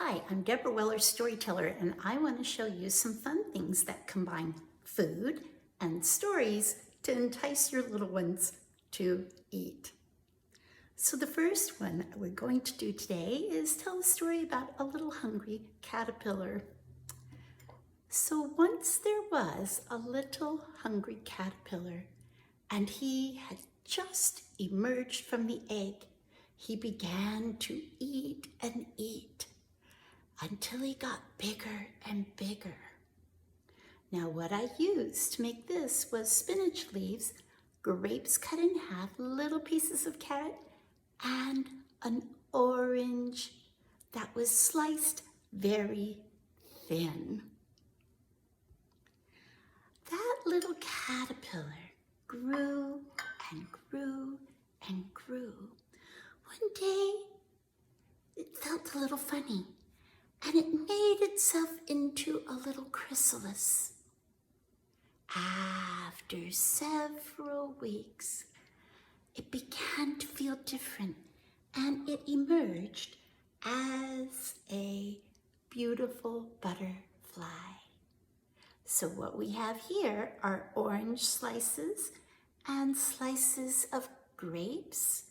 Hi, I'm Debra Weller, Storyteller, and I want to show you some fun things that combine food and stories to entice your little ones to eat. So the first one we're going to do today is tell a story about a little hungry caterpillar. So once there was a little hungry caterpillar, and he had just emerged from the egg. He began to eat and eat until he got bigger and bigger. Now what I used to make this was spinach leaves, grapes cut in half, little pieces of carrot, and an orange that was sliced very thin. That little caterpillar grew and grew and grew. One day, it felt a little funny, and it made itself into a little chrysalis. After several weeks, it began to feel different, and it emerged as a beautiful butterfly. So what we have here are orange slices and slices of grapes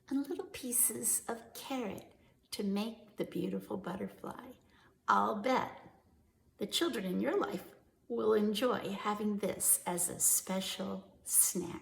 and little pieces of carrot to make the beautiful butterfly. I'll bet the children in your life will enjoy having this as a special snack.